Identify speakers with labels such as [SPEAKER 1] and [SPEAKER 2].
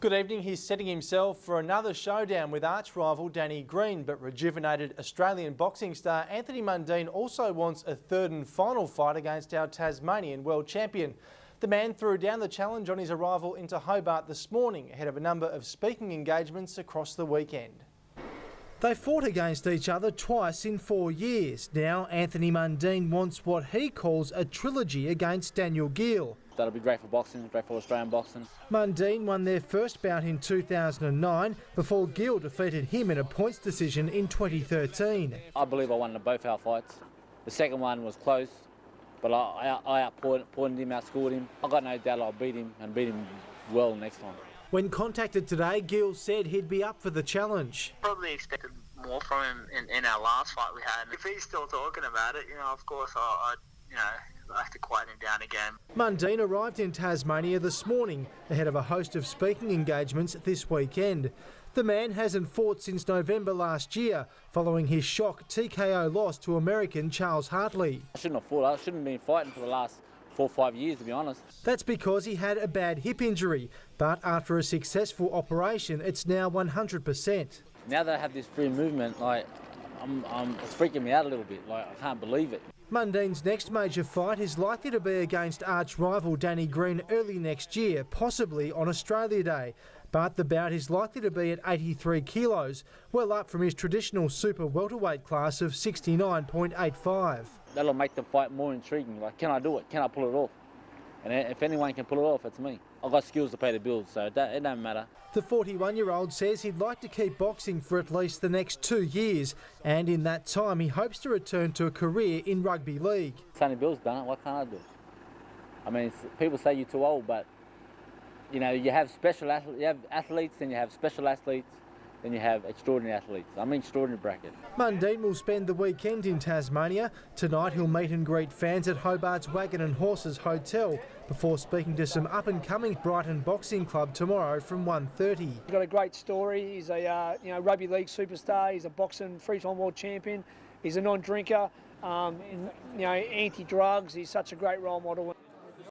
[SPEAKER 1] Good evening. He's setting himself for another showdown with arch-rival Danny Geale, but rejuvenated Australian boxing star Anthony Mundine also wants a third and final fight against our Tasmanian world champion. The man threw down the challenge on his arrival into Hobart this morning ahead of a number of speaking engagements across the weekend. They fought against each other twice in 4 years. Now Anthony Mundine wants what he calls a trilogy against Daniel Geale.
[SPEAKER 2] That'll be great for boxing, great for Australian boxing.
[SPEAKER 1] Mundine won their first bout in 2009 before Geale defeated him in a points decision in 2013.
[SPEAKER 2] I believe I won both our fights. The second one was close, but I outpointed him, outscored him. I got no doubt I'll beat him and beat him well next time.
[SPEAKER 1] When contacted today, Geale said he'd be up for the challenge.
[SPEAKER 3] Probably expected more from him in our last fight we had. If he's still talking about it, of course I'd like to quiet him down again.
[SPEAKER 1] Mundine arrived in Tasmania this morning ahead of a host of speaking engagements this weekend. The man hasn't fought since November last year, following his shock TKO loss to American Charles Hartley.
[SPEAKER 2] I shouldn't have fought. I shouldn't have been fighting for the last 4 or 5 years, to be honest.
[SPEAKER 1] That's because he had a bad hip injury, but after a successful operation, it's now 100%.
[SPEAKER 2] Now that I have this free movement, it's freaking me out a little bit. I can't believe it.
[SPEAKER 1] Mundine's next major fight is likely to be against arch-rival Danny Geale early next year, possibly on Australia Day. But the bout is likely to be at 83 kilos, well up from his traditional super welterweight class of 69.85.
[SPEAKER 2] That'll make the fight more intriguing. Can I do it? Can I pull it off? And if anyone can pull it off, it's me. I've got skills to pay the bills, so it don't matter.
[SPEAKER 1] The 41-year-old says he'd like to keep boxing for at least the next 2 years, and in that time he hopes to return to a career in rugby league.
[SPEAKER 2] Sonny Bill's done it, what can't I do? I mean, people say you're too old, but you have special athletes, you have athletes, then you have special athletes, then you have extraordinary athletes. I'm in extraordinary bracket.
[SPEAKER 1] Mundine will spend the weekend in Tasmania. Tonight he'll meet and greet fans at Hobart's Wagon and Horses Hotel before speaking to some up-and-coming Brighton Boxing Club tomorrow from 1:30.
[SPEAKER 4] He's got a great story. He's a rugby league superstar. He's a boxing three-time world champion. He's a non-drinker. Anti-drugs. He's such a great role model.